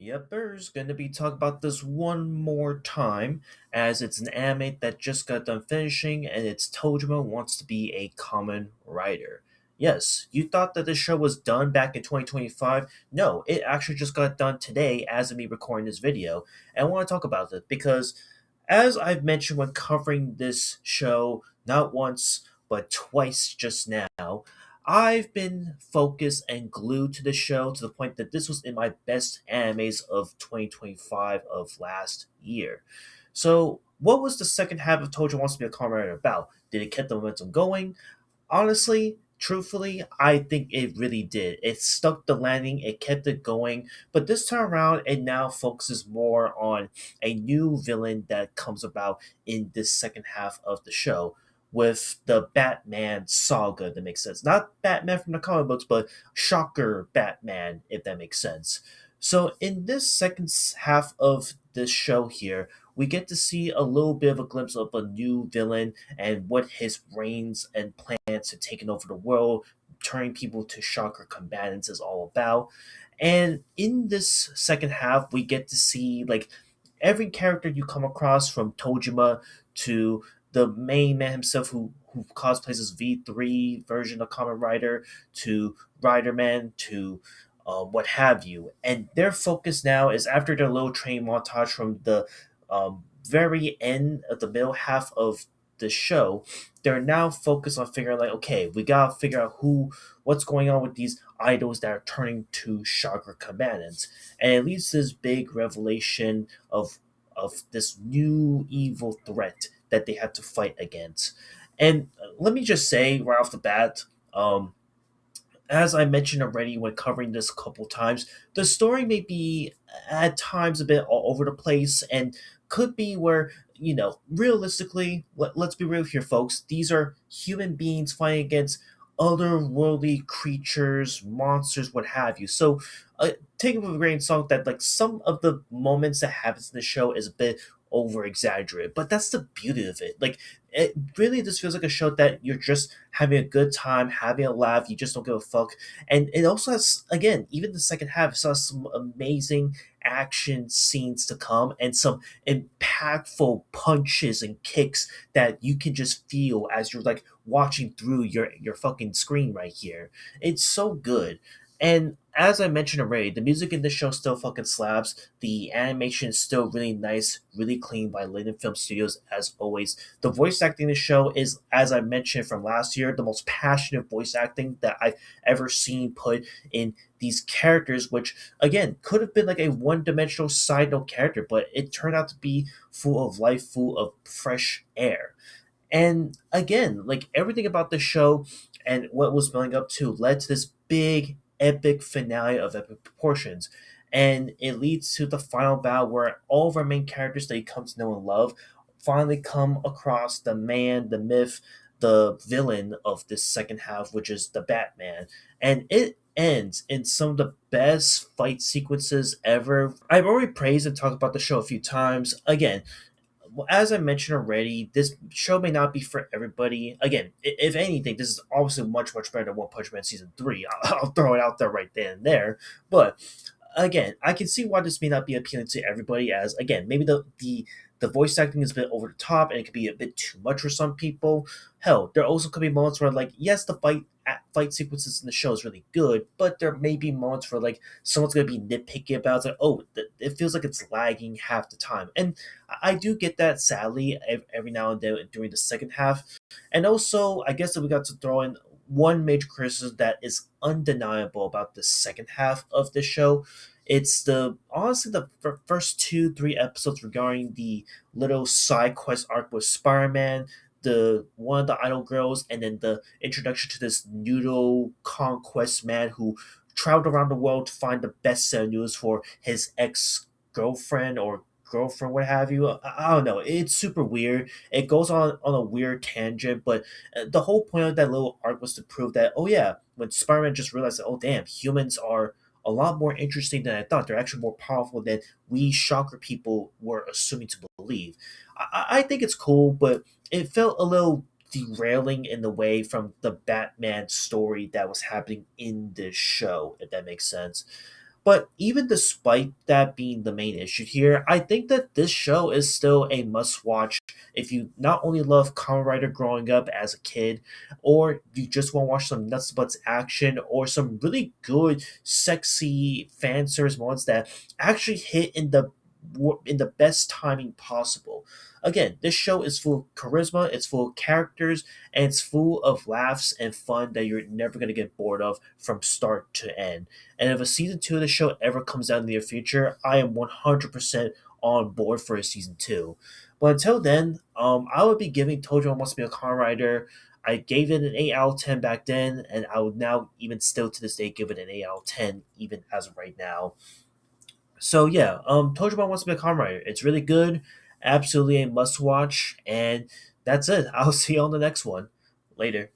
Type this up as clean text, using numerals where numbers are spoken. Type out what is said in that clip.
Yepers, gonna be talking about this one more time, as it's an anime that just got done finishing, and it's Tojima Wants to be a Kamen Rider. Yes, you thought that this show was done back in 2025? No, it actually just got done today as of me recording this video, and I want to talk about it because, as I've mentioned when covering this show, not once, but twice just now, I've been focused and glued to the show to the point that this was in my best animes of 2025 of last year. So, what was the second half of Tojo Wants to be a Kamen Rider about? Did it keep the momentum going? Honestly, truthfully, I think it really did. It stuck the landing, it kept it going, but this time around, it now focuses more on a new villain that comes about in this second half of the show with the Batman saga, that makes sense. Not Batman from the comic books, but Shocker Batman, if that makes sense. So, in this half of this show here, we get to see a little bit of a glimpse of a new villain and what his reigns and plans to taking over the world, turning people to shocker combatants is all about. And in this second half, we get to see like every character you come across from Tojima to the main man himself who cosplays as V3 version of Kamen Rider to Riderman to what have you. And their focus now is after their little training montage from the very end of the middle half of the show, they're now focused on figuring like, okay, we gotta figure out what's going on with these idols that are turning to chakra combatants, and it leads to this big revelation of this new evil threat that they have to fight against. And let me just say right off the bat, as I mentioned already when covering this a couple times, the story may be at times a bit all over the place and could be where, realistically, let's be real here, folks. These are human beings fighting against otherworldly creatures, monsters, what have you. So, take it with a grain of salt that, like, some of the moments that happens in the show is a bit over exaggerated, but that's the beauty of it. Like, it really just feels like a show that you're just having a good time, having a laugh. You just don't give a fuck. And it also has, again, even the second half saw some amazing action scenes to come and some impactful punches and kicks that you can just feel as you're like watching through your fucking screen right here. It's so good. And as I mentioned already, the music in this show still fucking slaps. The animation is still really nice, really clean by Linden Film Studios as always. The voice acting in the show is, as I mentioned from last year, the most passionate voice acting that I've ever seen put in these characters, which again could have been like a one-dimensional side note character, but it turned out to be full of life, full of fresh air. And again, like everything about the show and what was building up to led to this big epic finale of epic proportions. And it leads to the final battle where all of our main characters that you come to know and love finally come across the man, the myth, the villain of this second half, which is the Batman. And it ends in some of the best fight sequences ever. I've already praised and talked about the show a few times. Again, well, as I mentioned already, this show may not be for everybody. Again, if anything, this is obviously much, much better than One Punch Man Season 3. I'll throw it out there right then and there. But again, I can see why this may not be appealing to everybody, as, again, maybe the voice acting is a bit over the top and it could be a bit too much for some people. Hell, there also could be moments where, like, yes, the fight sequences in the show is really good, but there may be moments where, like, someone's gonna be nitpicky about it. It's like, oh, it feels like it's lagging half the time, and I do get that, sadly, every now and then during the second half. And also, I guess that we got to throw in one major criticism that is undeniable about the second half of the show. It's the honestly the first two, three episodes regarding the little side quest arc with Spider-Man, the one of the idol girls, and then the introduction to this noodle conquest man who traveled around the world to find the best set of noodles for his ex girlfriend or girlfriend, what have you. I don't know. It's super weird. It goes on a weird tangent, but the whole point of that little arc was to prove that, oh yeah, when Spider-Man just realized that, oh damn, humans are a lot more interesting than I thought. They're actually more powerful than we shocker people were assuming to believe. I think it's cool, but it felt a little derailing in the way from the Batman story that was happening in this show, if that makes sense. But even despite that being the main issue here, I think that this show is still a must watch if you not only love Kamen Rider growing up as a kid, or you just want to watch some nuts and butts action, or some really good, sexy fan service moments that actually hit in the best timing possible. Again, this show is full of charisma, it's full of characters, and it's full of laughs and fun that you're never going to get bored of from start to end. And if a season 2 of the show ever comes out in the near future, I am 100% on board for a season 2. But until then, I would be giving Tojima Wants to Be a Kamen Rider. I gave it an 8 out of 10 back then, and I would now, even still to this day, give it an 8 out of 10, even as of right now. So yeah, Tojima Wants to Be a Kamen Rider. It's really good, absolutely a must watch, and that's it. I'll see you on the next one. Later.